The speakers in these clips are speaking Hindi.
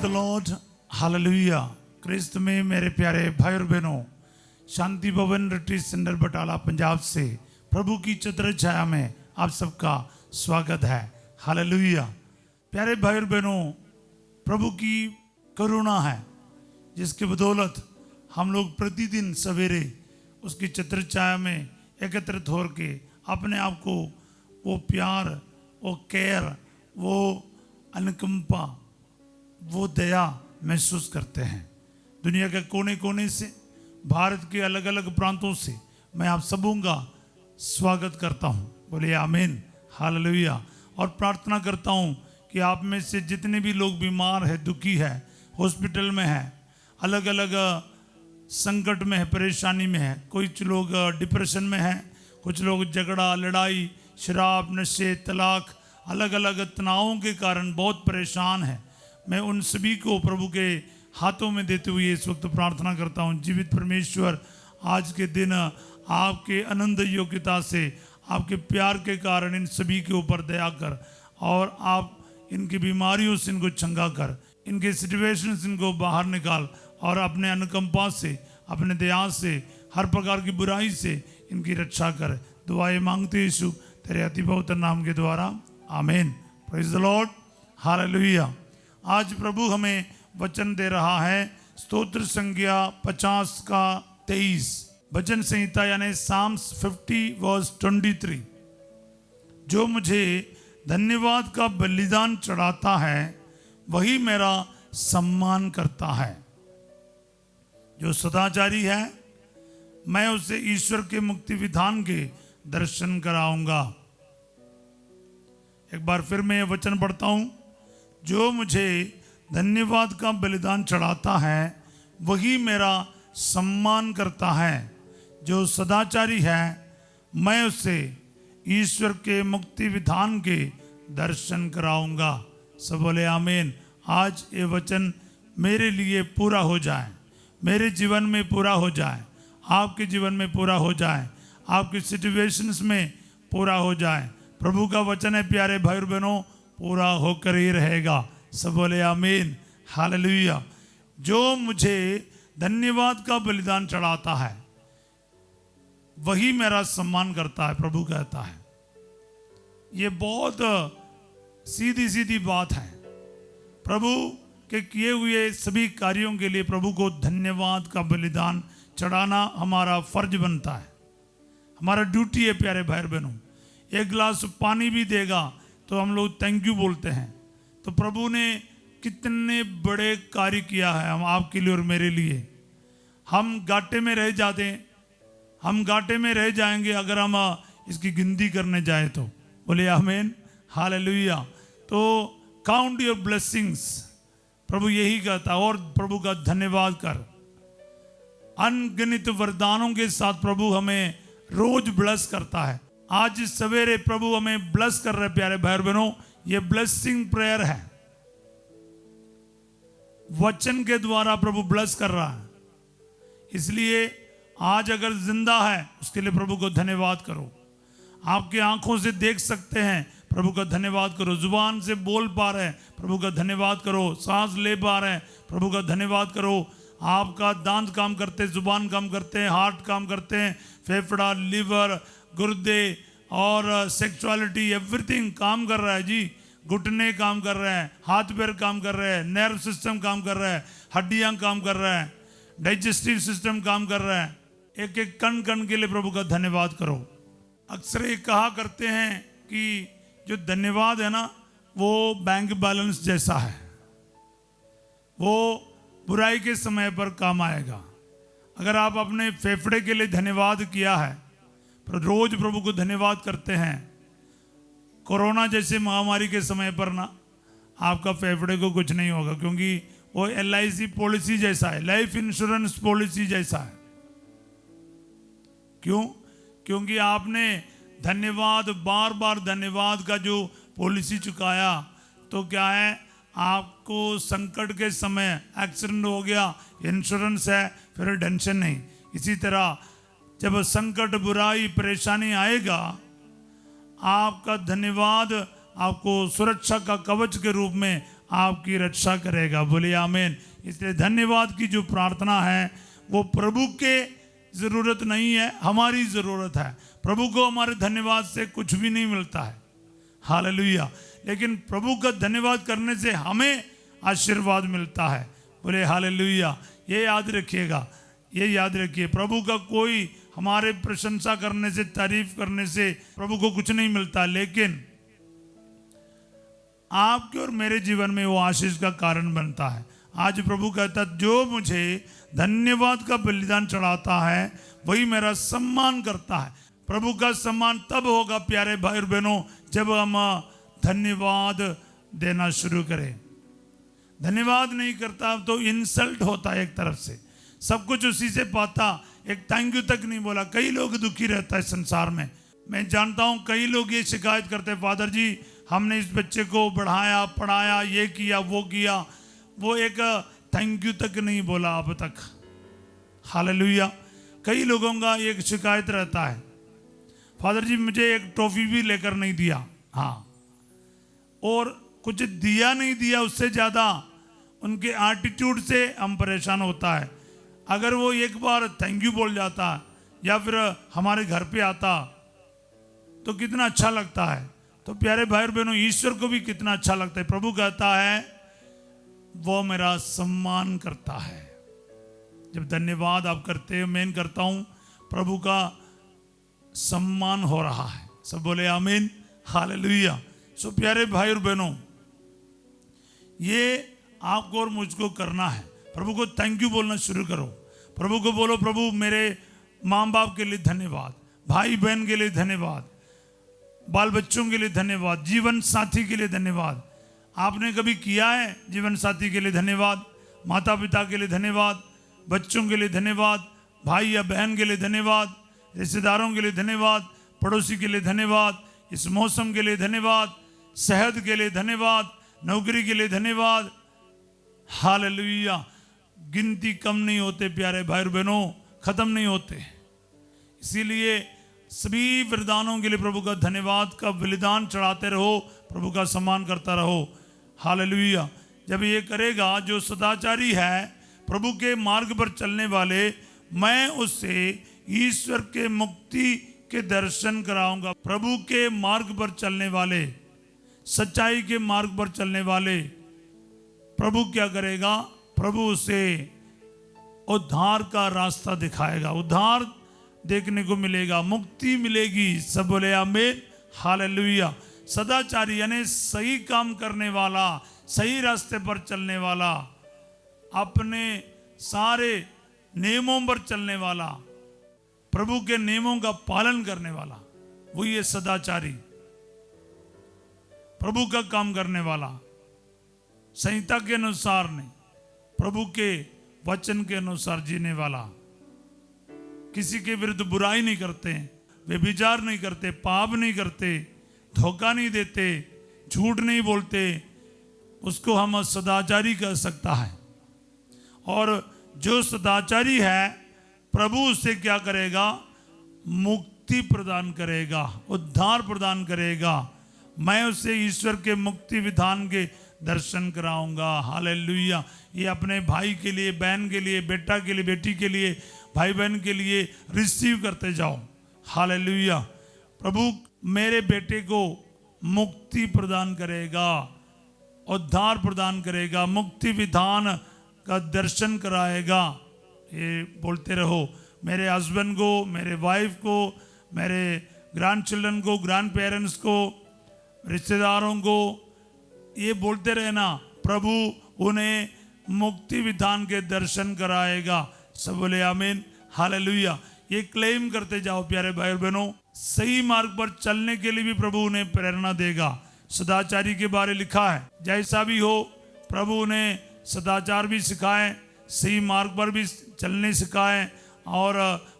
The Lord, hallelujah. क्रिस्त में मेरे प्यारे भाई और बहनों, शांति भवन रिट्रीट सेंटर बटाला पंजाब से प्रभु की छत्र छाया में आप सबका स्वागत है। हालेलुया। प्यारे भाई और बहनों, प्रभु की करुणा है जिसके बदौलत हम लोग प्रतिदिन सवेरे उसकी छत्र छाया में एकत्रित हो के अपने आप को वो प्यार, वो केयर, वो अनुकंपा, वो दया महसूस करते हैं। दुनिया के कोने कोने से, भारत के अलग अलग प्रांतों से मैं आप सबों का स्वागत करता हूँ। बोलिए आमीन, हालेलुया। और प्रार्थना करता हूँ कि आप में से जितने भी लोग बीमार है, दुखी है, हॉस्पिटल में है, अलग अलग संकट में है, परेशानी में है, कुछ लोग डिप्रेशन में है, कुछ लोग झगड़ा, लड़ाई, शराब, नशे, तलाक, अलग अलग तनावों के कारण बहुत परेशान है, मैं उन सभी को प्रभु के हाथों में देते हुए इस वक्त प्रार्थना करता हूँ। जीवित परमेश्वर आज के दिन आपके अनंत योग्यता से, आपके प्यार के कारण इन सभी के ऊपर दया कर और आप इनकी बीमारियों से इनको चंगा कर, इनके सिचुएशन से इनको बाहर निकाल और अपने अनुकंपा से, अपने दया से, हर प्रकार की बुराई से इनकी रक्षा कर। दुआएं मांगते यीशु तेरे अति पवित्र नाम के द्वारा, आमीन। Praise the Lord, hallelujah. आज प्रभु हमें वचन दे रहा है स्तोत्र संज्ञा 50 का 23, भजन संहिता यानी साम्स 50 वर्स 23। जो मुझे धन्यवाद का बलिदान चढ़ाता है वही मेरा सम्मान करता है। जो सदाचारी है मैं उसे ईश्वर के मुक्ति विधान के दर्शन कराऊंगा। एक बार फिर मैं ये वचन पढ़ता हूं। जो मुझे धन्यवाद का बलिदान चढ़ाता है वही मेरा सम्मान करता है। जो सदाचारी है मैं उसे ईश्वर के मुक्ति विधान के दर्शन कराऊंगा। सब बोले आमीन। आज ये वचन मेरे लिए पूरा हो जाए, मेरे जीवन में पूरा हो जाए, आपके जीवन में पूरा हो जाए, आपकी सिचुएशंस में पूरा हो जाए। प्रभु का वचन है प्यारे भाई और बहनों, पूरा होकर ही रहेगा। सब बोले आमीन, हालेलुया। जो मुझे धन्यवाद का बलिदान चढ़ाता है वही मेरा सम्मान करता है, प्रभु कहता है। ये बहुत सीधी सीधी बात है। प्रभु के किए हुए सभी कार्यों के लिए प्रभु को धन्यवाद का बलिदान चढ़ाना हमारा फर्ज बनता है, हमारा ड्यूटी है। प्यारे भाई बहनों, एक गिलास पानी भी देगा तो हम लोग थैंक यू बोलते हैं। तो प्रभु ने कितने बड़े कार्य किया है हम आपके लिए और मेरे लिए। हम घाटे में रह जाते हैं, हम घाटे में रह जाएंगे अगर हम इसकी गिनती करने जाए तो। बोले आमीन, हालेलुया। तो काउंट योर ब्लेसिंग्स, प्रभु यही कहता है। और प्रभु का धन्यवाद कर। अनगिनत वरदानों के साथ प्रभु हमें रोज ब्लेस करता है। आज सवेरे प्रभु हमें ब्लेस कर रहे प्यारे भाई बहनों। ये ब्लेसिंग प्रेयर है, वचन के द्वारा प्रभु ब्लेस कर रहा है। इसलिए आज अगर जिंदा है उसके लिए प्रभु को धन्यवाद करो। आपके आंखों से देख सकते हैं, प्रभु का धन्यवाद करो। जुबान से बोल पा रहे हैं, प्रभु का धन्यवाद करो। सांस ले पा रहे हैं, प्रभु का धन्यवाद करो। आपका दांत काम करते हैं, जुबान काम करते हैं, हार्ट काम करते हैं, फेफड़ा, लिवर, गुर्दे और सेक्सुअलिटी, एवरीथिंग काम कर रहा है जी। घुटने काम कर रहे हैं, हाथ पैर काम कर रहे हैं, नर्व सिस्टम काम कर रहा है, हड्डियां काम कर रहा है, डाइजेस्टिव सिस्टम काम कर रहा है। एक एक कण कण के लिए प्रभु का धन्यवाद करो। अक्सर ये कहा करते हैं कि जो धन्यवाद है ना वो बैंक बैलेंस जैसा है, वो बुराई के समय पर काम आएगा। अगर आप अपने फेफड़े के लिए धन्यवाद किया है, रोज प्रभु को धन्यवाद करते हैं, कोरोना जैसे महामारी के समय पर ना आपका फेफड़े को कुछ नहीं होगा, क्योंकि वो LIC पॉलिसी जैसा है, लाइफ इंश्योरेंस पॉलिसी जैसा है। क्यों? क्योंकि आपने धन्यवाद, बार बार धन्यवाद का जो पॉलिसी चुकाया, तो क्या है, आपको संकट के समय एक्सीडेंट हो गया, इंश्योरेंस है, फिर टेंशन नहीं। इसी तरह जब संकट, बुराई, परेशानी आएगा, आपका धन्यवाद आपको सुरक्षा का कवच के रूप में आपकी रक्षा करेगा। बोले आमीन। इसलिए धन्यवाद की जो प्रार्थना है वो प्रभु के ज़रूरत नहीं है, हमारी ज़रूरत है। प्रभु को हमारे धन्यवाद से कुछ भी नहीं मिलता है, हालेलुया। लेकिन प्रभु का धन्यवाद करने से हमें आशीर्वाद मिलता है। बोले हालेलुया। ये याद रखिएगा, ये याद रखिए, प्रभु का कोई हमारे प्रशंसा करने से, तारीफ करने से प्रभु को कुछ नहीं मिलता, लेकिन आपके और मेरे जीवन में वो आशीष का कारण बनता है। आज प्रभु कहता है, जो मुझे धन्यवाद का बलिदान चढ़ाता है वही मेरा सम्मान करता है। प्रभु का सम्मान तब होगा प्यारे भाई और बहनों, जब हम धन्यवाद देना शुरू करें। धन्यवाद नहीं करता तो इंसल्ट होता है, एक तरफ से सब कुछ उसी से पाता, एक थैंक यू तक नहीं बोला। कई लोग दुखी रहता है संसार में, मैं जानता हूं कई लोग ये शिकायत करते हैं, फादर जी हमने इस बच्चे को बढ़ाया, पढ़ाया, ये किया, वो किया, वो एक थैंक यू तक नहीं बोला अब तक, हालेलुया। कई लोगों का एक शिकायत रहता है, फादर जी मुझे एक टॉफी भी लेकर नहीं दिया, हाँ, और कुछ दिया नहीं दिया, उससे ज़्यादा उनके एटीट्यूड से हम परेशान होता है। अगर वो एक बार थैंक यू बोल जाता या फिर हमारे घर पे आता तो कितना अच्छा लगता है। तो प्यारे भाई और बहनों, ईश्वर को भी कितना अच्छा लगता है। प्रभु कहता है वो मेरा सम्मान करता है। जब धन्यवाद आप करते हो, मैं करता हूं, प्रभु का सम्मान हो रहा है। सब बोले आमीन, हालेलुया। सो प्यारे भाई और बहनों, ये आपको और मुझको करना है। प्रभु को थैंक यू बोलना शुरू करो। प्रभु को बोलो, प्रभु मेरे माँ बाप के लिए धन्यवाद, भाई बहन के लिए धन्यवाद, बाल बच्चों के लिए धन्यवाद, जीवन साथी के लिए धन्यवाद। आपने कभी किया है जीवन साथी के लिए धन्यवाद, माता पिता के लिए धन्यवाद, बच्चों के लिए धन्यवाद, भाई या बहन के लिए धन्यवाद, रिश्तेदारों के लिए धन्यवाद, पड़ोसी के लिए धन्यवाद, इस मौसम के लिए धन्यवाद, सेहत के लिए धन्यवाद, नौकरी के लिए धन्यवाद, हालेलुया। गिनती कम नहीं होते प्यारे भाई और बहनों, खत्म नहीं होते। इसीलिए सभी वरदानों के लिए प्रभु का धन्यवाद का बलिदान चढ़ाते रहो, प्रभु का सम्मान करता रहो, हालेलुया। जब ये करेगा जो सदाचारी है, प्रभु के मार्ग पर चलने वाले, मैं उससे ईश्वर के मुक्ति के दर्शन कराऊंगा। प्रभु के मार्ग पर चलने वाले, सच्चाई के मार्ग पर चलने वाले, प्रभु क्या करेगा? प्रभु उसे उद्धार का रास्ता दिखाएगा, उद्धार देखने को मिलेगा, मुक्ति मिलेगी। सब बोले आमीन, हालेलुया। सदाचारी यानी सही काम करने वाला, सही रास्ते पर चलने वाला, अपने सारे नियमों पर चलने वाला, प्रभु के नियमों का पालन करने वाला, वही है सदाचारी। प्रभु का काम करने वाला, संहिता के अनुसार नहीं, प्रभु के वचन के अनुसार जीने वाला, किसी के विरुद्ध बुराई नहीं करते, व्यभिचार नहीं करते, पाप नहीं करते, धोखा नहीं देते, झूठ नहीं बोलते, उसको हम सदाचारी कह सकता है। और जो सदाचारी है, प्रभु उससे क्या करेगा? मुक्ति प्रदान करेगा, उद्धार प्रदान करेगा। मैं उसे ईश्वर के मुक्ति विधान के दर्शन कराऊंगा, हालेलुया। ये अपने भाई के लिए, बहन के लिए, बेटा के लिए, बेटी के लिए, भाई बहन के लिए रिसीव करते जाओ, हालेलुया। प्रभु मेरे बेटे को मुक्ति प्रदान करेगा, उद्धार प्रदान करेगा, मुक्ति विधान का दर्शन कराएगा। ये बोलते रहो, मेरे हस्बैंड को, मेरे वाइफ को, मेरे ग्रैंड चिल्ड्रन को, ग्रैंड पेरेंट्स को, रिश्तेदारों को, ये बोलते रहना, प्रभु उन्हें मुक्ति विधान के दर्शन कराएगा। सब बोले आमीन, हालेलुया। ये क्लेम करते जाओ प्यारे भाई और बहनों। सही मार्ग पर चलने के लिए भी प्रभु उन्हें प्रेरणा देगा। सदाचारी के बारे लिखा है, जैसा भी हो प्रभु उन्हें सदाचार भी सिखाए, सही मार्ग पर भी चलने सिखाए और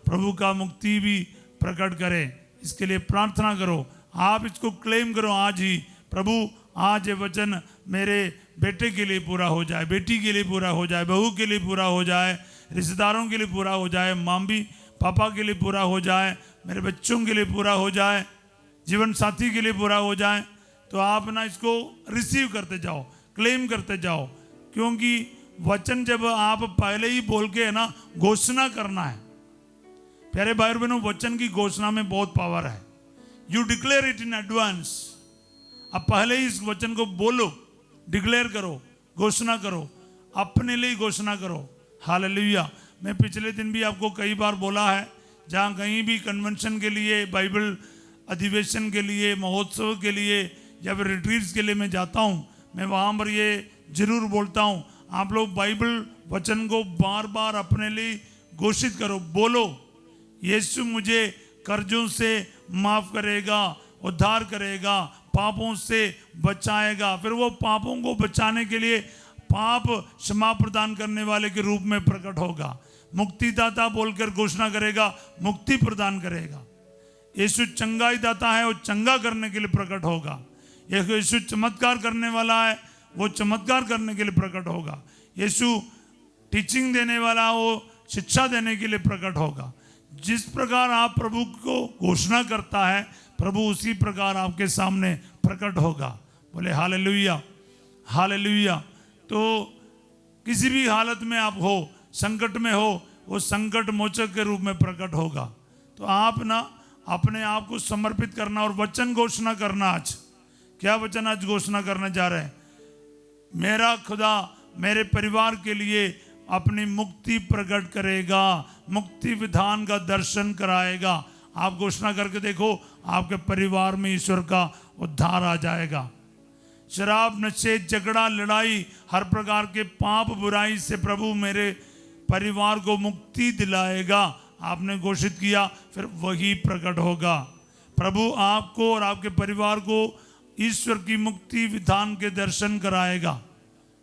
प्रभु का मुक्ति भी प्रकट करें। इसके लिए प्रार्थना करो, आप इसको क्लेम करो आज ही, प्रभु आज ये वचन मेरे बेटे के लिए पूरा हो जाए, बेटी के लिए पूरा हो जाए, बहू के लिए पूरा हो जाए, रिश्तेदारों के लिए पूरा हो जाए, मम्मी पापा के लिए पूरा हो जाए, मेरे बच्चों के लिए पूरा हो जाए, जीवन साथी के लिए पूरा हो जाए। तो आप ना इसको रिसीव करते जाओ, क्लेम करते जाओ, क्योंकि वचन जब आप पहले ही बोल के है ना घोषणा करना है। प्यारे भाई और बहनों, वचन की घोषणा में बहुत पावर है। You declare it in advance. अब पहले ही इस वचन को बोलो, डिक्लेयर करो, घोषणा करो, अपने लिए घोषणा करो। हालेलुया। मैं पिछले दिन भी आपको कई बार बोला है, जहाँ कहीं भी कन्वेंशन के लिए, बाइबल अधिवेशन के लिए, महोत्सव के लिए या फिर रिट्रीट्स के लिए मैं जाता हूँ, मैं वहाँ पर ये जरूर बोलता हूँ, आप लोग बाइबल वचन को बार बार अपने लिए घोषित करो, बोलो, यीशु मुझे कर्जों से माफ करेगा, उद्धार करेगा, पापों से बचाएगा। फिर वो पापों को बचाने के लिए पाप क्षमा प्रदान करने वाले के रूप में प्रकट होगा। मुक्तिदाता बोलकर घोषणा करेगा, मुक्ति प्रदान करेगा। यीशु चंगाई दाता है, वो चंगा करने के लिए प्रकट होगा। यीशु चमत्कार करने वाला है, वो चमत्कार करने के लिए प्रकट होगा। यीशु टीचिंग देने वाला, वो शिक्षा देने के लिए प्रकट होगा। जिस प्रकार आप प्रभु को घोषणा करता है, प्रभु उसी प्रकार आपके सामने प्रकट होगा। बोले हालेलुया, हालेलुया। तो किसी भी हालत में आप हो, संकट में हो, वो संकट मोचक के रूप में प्रकट होगा। तो आप ना अपने आप को समर्पित करना और वचन घोषणा करना। आज क्या वचन आज घोषणा करने जा रहे हैं? मेरा खुदा मेरे परिवार के लिए अपनी मुक्ति प्रकट करेगा, मुक्ति विधान का दर्शन कराएगा। आप घोषणा करके देखो, आपके परिवार में ईश्वर का उद्धार आ जाएगा। शराब, नशे, झगड़ा, लड़ाई, हर प्रकार के पाप बुराई से प्रभु मेरे परिवार को मुक्ति दिलाएगा। आपने घोषित किया, फिर वही प्रकट होगा। प्रभु आपको और आपके परिवार को ईश्वर की मुक्ति विधान के दर्शन कराएगा।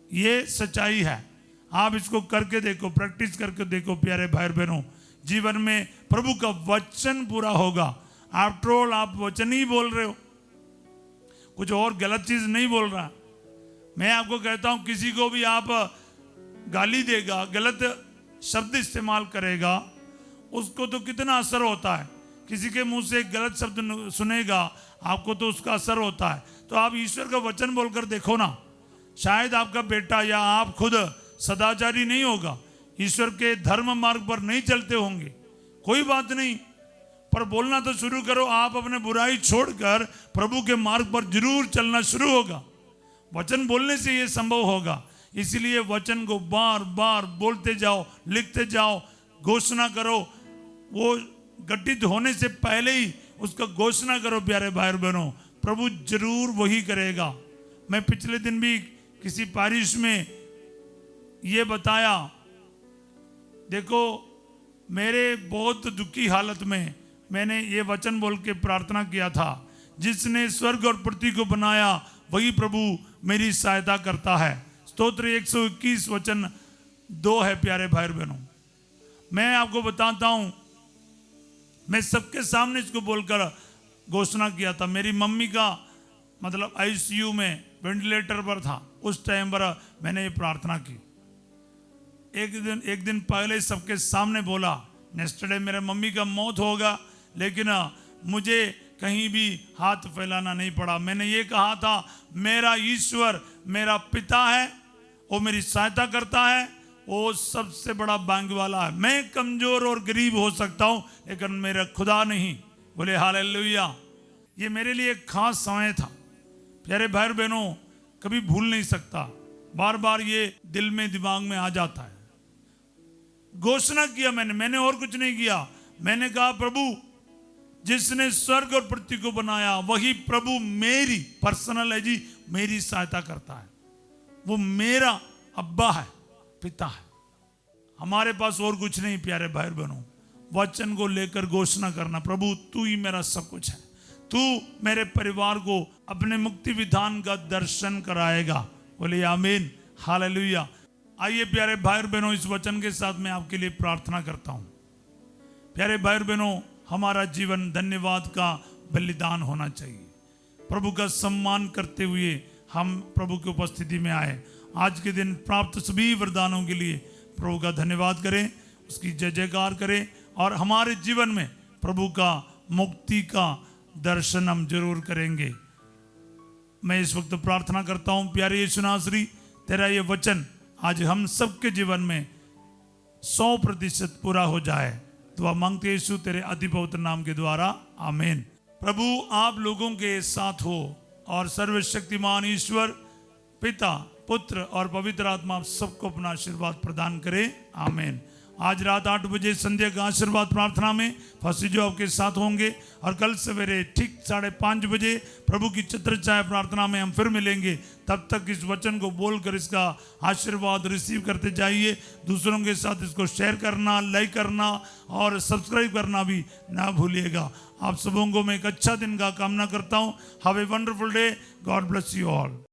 ये सच्चाई है। आप इसको करके देखो, प्रैक्टिस करके देखो प्यारे भाई बहनों। जीवन में प्रभु का वचन पूरा होगा। आफ्टर ऑल आप वचन ही बोल रहे हो, कुछ और गलत चीज नहीं बोल रहा। मैं आपको कहता हूं, किसी को भी आप गाली देगा, गलत शब्द इस्तेमाल करेगा, उसको तो कितना असर होता है। किसी के मुंह से एक गलत शब्द सुनेगा, आपको तो उसका असर होता है। तो आप ईश्वर का वचन बोलकर देखो ना, शायद आपका बेटा या आप खुद सदाचारी नहीं होगा, ईश्वर के धर्म मार्ग पर नहीं चलते होंगे, कोई बात नहीं, पर बोलना तो शुरू करो। आप अपने बुराई छोड़कर प्रभु के मार्ग पर जरूर चलना शुरू होगा। वचन बोलने से ये संभव होगा। इसीलिए वचन को बार बार बोलते जाओ, लिखते जाओ, घोषणा करो। वो घटित होने से पहले ही उसका घोषणा करो प्यारे भाई बहनों, प्रभु जरूर वही करेगा। मैं पिछले दिन भी किसी पारिश में ये बताया, देखो मेरे बहुत दुखी हालत में मैंने ये वचन बोल के प्रार्थना किया था, जिसने स्वर्ग और पृथ्वी को बनाया वही प्रभु मेरी सहायता करता है। स्तोत्र 121 वचन 2 है प्यारे भाई बहनों। मैं आपको बताता हूं, मैं सबके सामने इसको बोलकर घोषणा किया था। मेरी मम्मी का मतलब आईसीयू में वेंटिलेटर पर था, उस टाइम पर मैंने ये प्रार्थना की। एक दिन पहले सबके सामने बोला, नेक्स्ट डे मेरे मम्मी का मौत होगा, लेकिन मुझे कहीं भी हाथ फैलाना नहीं पड़ा। मैंने ये कहा था, मेरा ईश्वर मेरा पिता है, वो मेरी सहायता करता है, वो सबसे बड़ा बैंक वाला है। मैं कमजोर और गरीब हो सकता हूं, लेकिन मेरा खुदा नहीं। बोले हालेलुया। ये मेरे लिए एक खास समय था प्यारे भाई बहनों, कभी भूल नहीं सकता। बार बार ये दिल में दिमाग में आ जाता है। घोषणा किया मैंने और कुछ नहीं किया। मैंने कहा, प्रभु जिसने स्वर्ग और पृथ्वी को बनाया वही प्रभु मेरी पर्सनल है जी, मेरी सहायता करता है। वो मेरा अब्बा है, पिता है। हमारे पास और कुछ नहीं प्यारे भाई बहनों। वचन को लेकर घोषणा करना, प्रभु तू ही मेरा सब कुछ है, तू मेरे परिवार को अपने मुक्ति विधान का दर्शन कराएगा। बोले आमीन, हालेलुया। आइए प्यारे भाई बहनों, इस वचन के साथ मैं आपके लिए प्रार्थना करता हूं। प्यारे भाई बहनों, हमारा जीवन धन्यवाद का बलिदान होना चाहिए। प्रभु का सम्मान करते हुए हम प्रभु की उपस्थिति में आए। आज के दिन प्राप्त सभी वरदानों के लिए प्रभु का धन्यवाद करें, उसकी जय जयकार करें, और हमारे जीवन में प्रभु का मुक्ति का दर्शन हम जरूर करेंगे। मैं इस वक्त प्रार्थना करता हूँ प्यारे यीशु नासरी, तेरा ये वचन आज हम सबके जीवन में 100% पूरा हो जाए। दुआ मांगते यीशु तेरे अति पवित्र नाम के द्वारा, आमीन। प्रभु आप लोगों के साथ हो और सर्वशक्तिमान ईश्वर पिता, पुत्र और पवित्र आत्मा आप सबको अपना आशीर्वाद प्रदान करे, आमीन। आज रात 8 बजे संध्या का आशीर्वाद प्रार्थना में फंसी जो आपके साथ होंगे और कल सवेरे ठीक 5:30 बजे प्रभु की छत्र छाया प्रार्थना में हम फिर मिलेंगे। तब तक इस वचन को बोलकर इसका आशीर्वाद रिसीव करते जाइए। दूसरों के साथ इसको शेयर करना, लाइक करना और सब्सक्राइब करना भी ना भूलिएगा। आप सबों को मैं एक अच्छा दिन का कामना करता हूँ। Have a wonderful day. God bless you all.